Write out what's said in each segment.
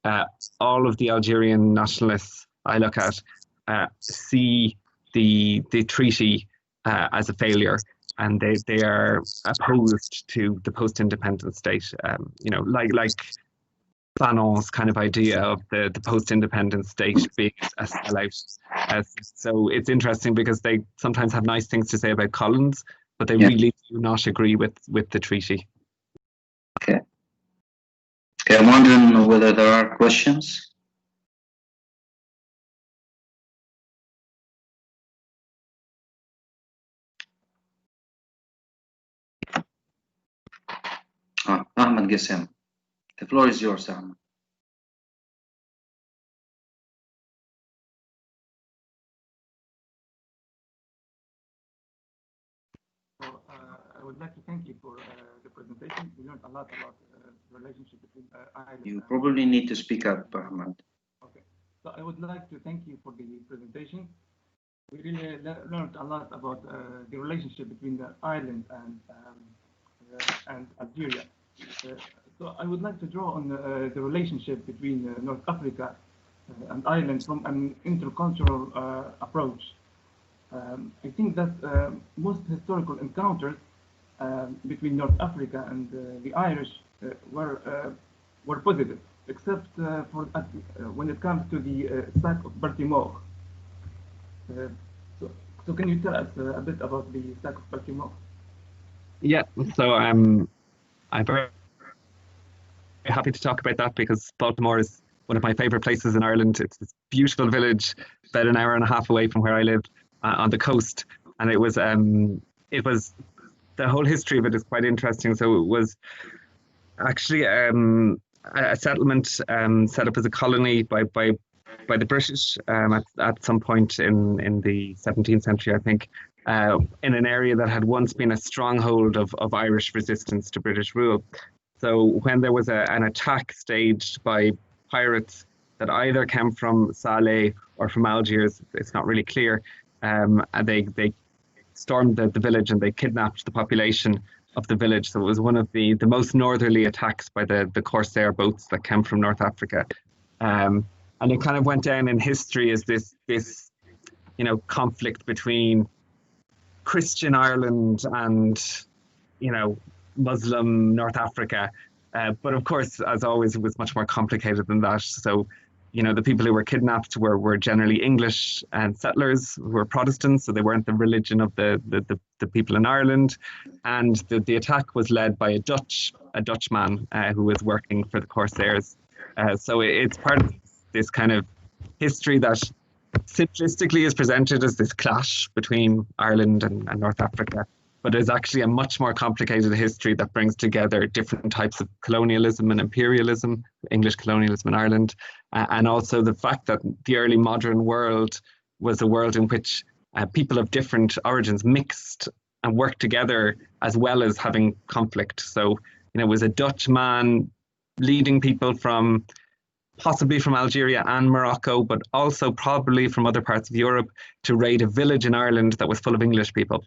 uh, all of the Algerian nationalists I look at see the treaty as a failure, and they are opposed to the post-independence state. Like Fanon's kind of idea of the post-independence state being a sellout. So it's interesting because they sometimes have nice things to say about Collins, but they really do not agree with the treaty. Okay. Okay, I'm wondering whether there are questions. Ahmed Gassem, the floor is yours, Ahmed. I would like to thank you for the presentation. We learned a lot about the relationship between Ireland. You probably need to speak up, Ahmed. Okay. So I would like to thank you for the presentation. We really learned a lot about the relationship between Ireland and Algeria. So I would like to draw on the relationship between North Africa and Ireland from an intercultural approach. I think that most historical encounters between North Africa and the Irish were positive, except for when it comes to the sack of Baltimore. So can you tell us a bit about the sack of Baltimore? Yeah, so I'm very happy to talk about that because Baltimore is one of my favorite places in Ireland. It's this beautiful village, about an hour and a half away from where I live, on the coast, and it was the whole history of it is quite interesting. So it was actually a settlement set up as a colony by the British at some point in the 17th century, I think, in an area that had once been a stronghold of Irish resistance to British rule. So when there was an attack staged by pirates that either came from Salé or from Algiers, it's not really clear, and they stormed the village and they kidnapped the population of the village. So it was one of the most northerly attacks by the Corsair boats that came from North Africa. And it kind of went down in history as this conflict between Christian Ireland and Muslim North Africa. But of course, as always, it was much more complicated than that. So the people who were kidnapped were generally English and settlers who were Protestants, so they weren't the religion of the people in Ireland. And the attack was led by a Dutchman who was working for the Corsairs. So it's part of this kind of history that simplistically is presented as this clash between Ireland and North Africa, but is actually a much more complicated history that brings together different types of colonialism and imperialism, English colonialism in Ireland, and also the fact that the early modern world was a world in which people of different origins mixed and worked together as well as having conflict. So, it was a Dutch man leading people possibly from Algeria and Morocco, but also probably from other parts of Europe, to raid a village in Ireland that was full of English people.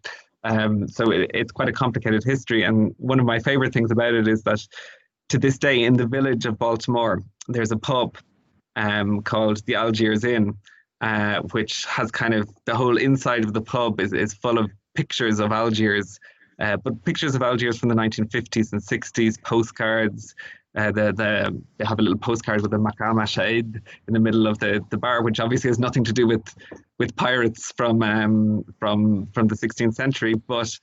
So it's quite a complicated history. And one of my favorite things about it is that to this day in the village of Baltimore, there's a pub called the Algiers Inn, which has kind of the whole inside of the pub is full of pictures of Algiers, but pictures of Algiers from the 1950s and 60s, postcards. They have a little postcard with a Maqam Shaid in the middle of the bar, which obviously has nothing to do with pirates from the 16th century. But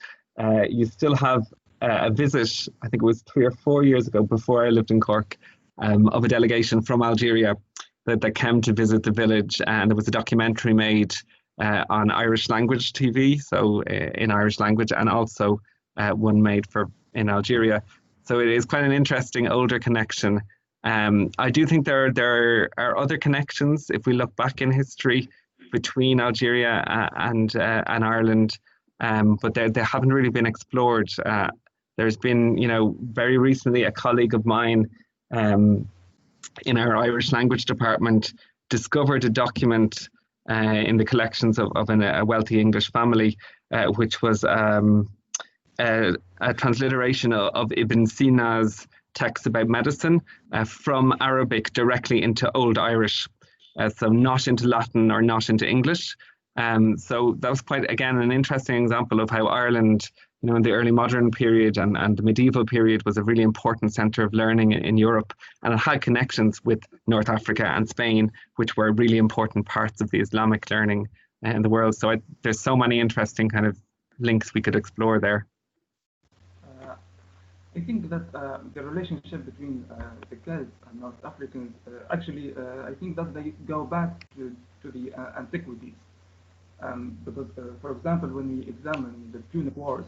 you still have a visit, I think it was 3 or 4 years ago, before I lived in Cork, of a delegation from Algeria that came to visit the village, and there was a documentary made on Irish language TV, so in Irish language, and also one made in Algeria. So it is quite an interesting older connection. I do think there are other connections if we look back in history between Algeria and Ireland, but they haven't really been explored. There's been, very recently a colleague of mine in our Irish language department discovered a document in the collections of a wealthy English family, which was a transliteration of Ibn Sina's texts about medicine from Arabic directly into Old Irish, so not into Latin or not into English. So that was quite, again, an interesting example of how Ireland, in the early modern period and the medieval period, was a really important centre of learning in Europe, and it had connections with North Africa and Spain, which were really important parts of the Islamic learning in the world. So there's so many interesting kind of links we could explore there. I think that the relationship between the Celts and North Africans, actually, I think that they go back to the antiquities. Because, for example, when we examine the Punic Wars,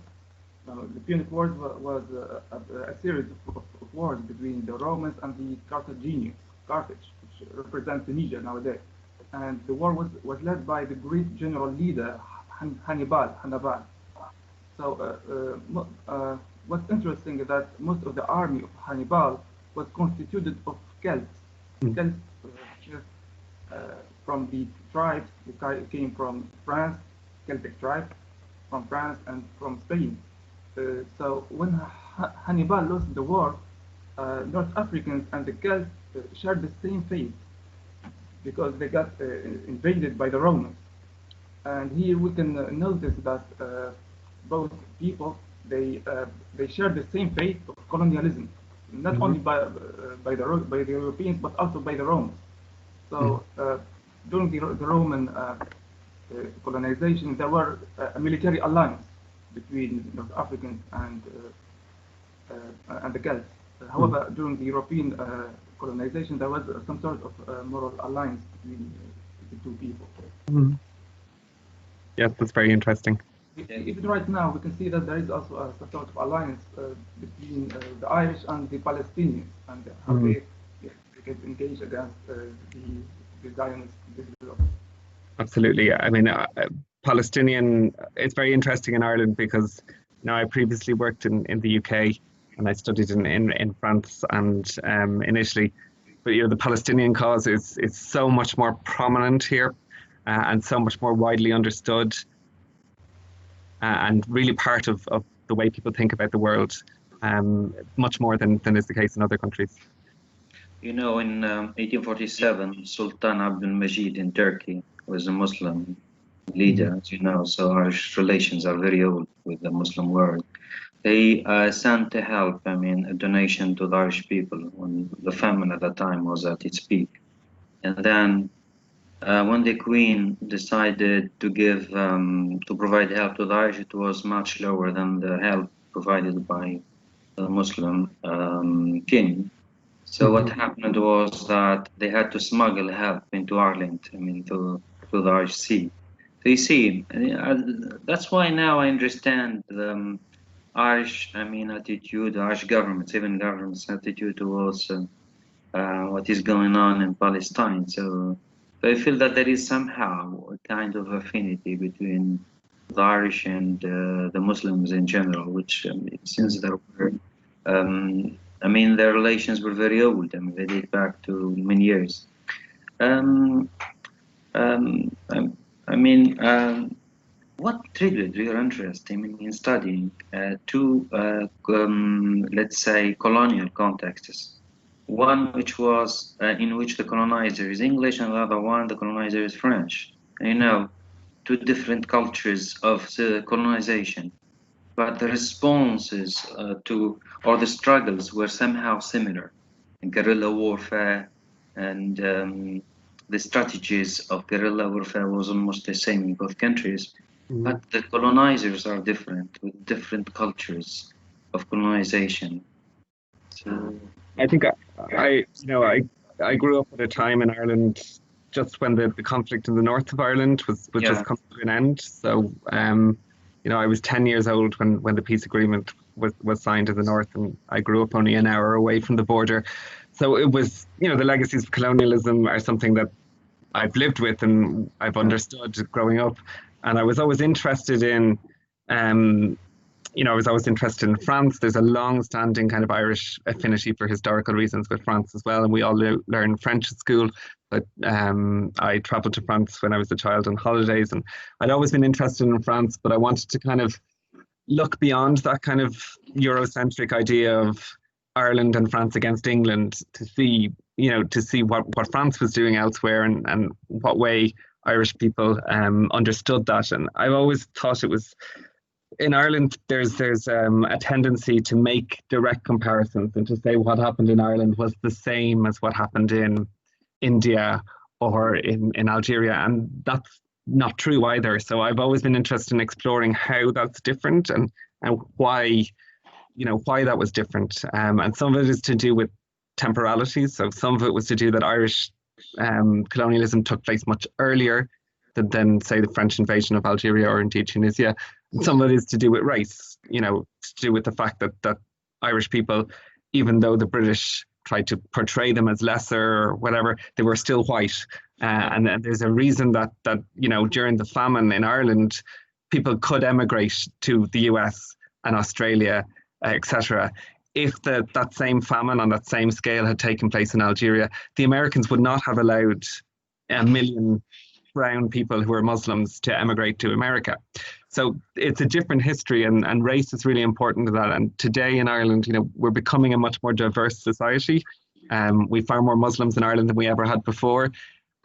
the Punic Wars was a series of wars between the Romans and the Carthaginians, Carthage, which represents Tunisia nowadays. And the war was led by the great general leader, Hannibal. So what's interesting is that most of the army of Hannibal was constituted of Celts. Celts from the tribes that came from France, Celtic tribes from France and from Spain. So when Hannibal lost the war, North Africans and the Celts shared the same fate because they got invaded by the Romans. And here we can notice that both people, they share the same fate of colonialism, not only by the Europeans but also by the Romans. So during the Roman colonization, there were a military alliance between North Africans and the Celts. However, during the European colonization, there was some sort of moral alliance between the two people. Yeah, that's very interesting. Even right now, we can see that there is also some sort of alliance between the Irish and the Palestinians, and how they get engaged against the Zionists. Absolutely. I mean, Palestinian, it's very interesting in Ireland because I previously worked in the UK and I studied in France and in Italy. But the Palestinian cause is so much more prominent here and so much more widely understood and really part of the way people think about the world, much more than is the case in other countries. In 1847, Sultan Abdul Majid in Turkey was a Muslim leader, as you know, so our relations are very old with the Muslim world. They sent help, a donation to the Irish people when the famine at that time was at its peak. And then when the Queen decided to provide help to the Irish, it was much lower than the help provided by the Muslim king. So what happened was that they had to smuggle help into Ireland, to the Irish Sea. So you see, that's why now I understand the Irish, attitude, Irish government's, even government's attitude towards what is going on in Palestine. So I feel that there is somehow a kind of affinity between the Irish and the Muslims in general, which since there were, their relations were very old. They date back to many years. What triggered your interest in studying two, let's say, colonial contexts? One which was in which the colonizer is English, and the other one, the colonizer is French. Two different cultures of the colonization, but the responses or the struggles were somehow similar. Guerrilla warfare and the strategies of guerrilla warfare was almost the same in both countries, but the colonizers are different, with different cultures of colonization. So I think I grew up at a time in Ireland just when the conflict in the north of Ireland was just coming to an end. So I was 10 years old when the peace agreement was signed in the north, and I grew up only an hour away from the border. So it was, the legacies of colonialism are something that I've lived with and I've understood growing up. And I was always interested in, France. There's a long-standing kind of Irish affinity for historical reasons with France as well. And we all learn French at school. But I traveled to France when I was a child on holidays, and I'd always been interested in France, but I wanted to kind of look beyond that kind of Eurocentric idea of Ireland and France against England to see, to see what France was doing elsewhere, and what way Irish people understood that. And I've always thought it was, in Ireland, there's a tendency to make direct comparisons and to say what happened in Ireland was the same as what happened in India or in Algeria, and that's not true either. So I've always been interested in exploring how that's different, and why, why that was different. And some of it is to do with temporalities. So some of it was to do that Irish colonialism took place much earlier than say the French invasion of Algeria or indeed Tunisia. And some of it is to do with race, to do with the fact that Irish people, even though the British tried to portray them as lesser or whatever, they were still white. And there's a reason that during the famine in Ireland, people could emigrate to the US and Australia, etc. If that same famine on that same scale had taken place in Algeria, the Americans would not have allowed 1 million brown people who are Muslims to emigrate to America. So it's a different history, and race is really important to that. And today in Ireland, we're becoming a much more diverse society. We have far more Muslims in Ireland than we ever had before.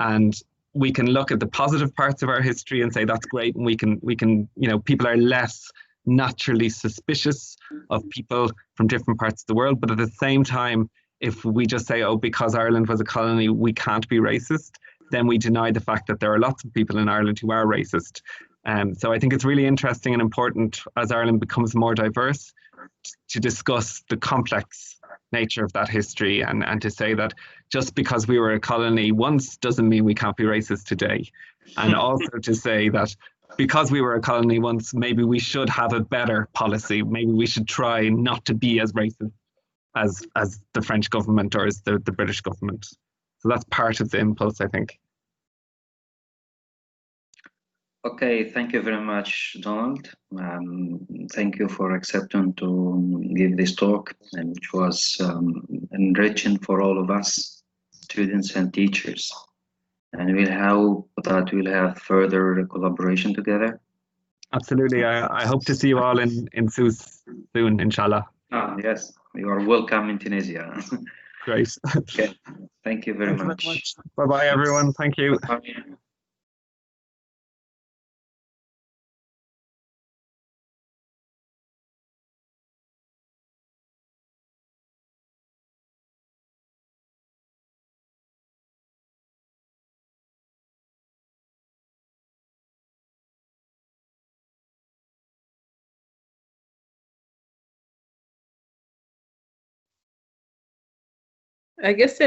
And we can look at the positive parts of our history and say that's great. And we can, people are less naturally suspicious of people from different parts of the world. But at the same time, if we just say, oh, because Ireland was a colony, we can't be racist, then we deny the fact that there are lots of people in Ireland who are racist. So I think it's really interesting and important as Ireland becomes more diverse to discuss the complex nature of that history, and to say that just because we were a colony once doesn't mean we can't be racist today. And also to say that because we were a colony once, maybe we should have a better policy. Maybe we should try not to be as racist as the French government or as the British government. So that's part of the impulse, I think. Okay, thank you very much, Donald. Thank you for accepting to give this talk, and which was enriching for all of us, students and teachers. And we'll hope that we'll have further collaboration together. Absolutely. I hope to see you all in Sousse soon, inshallah. Yes, you are welcome in Tunisia. Great. Okay, thank you very much. Bye-bye, everyone. Thank you. Bye. I guess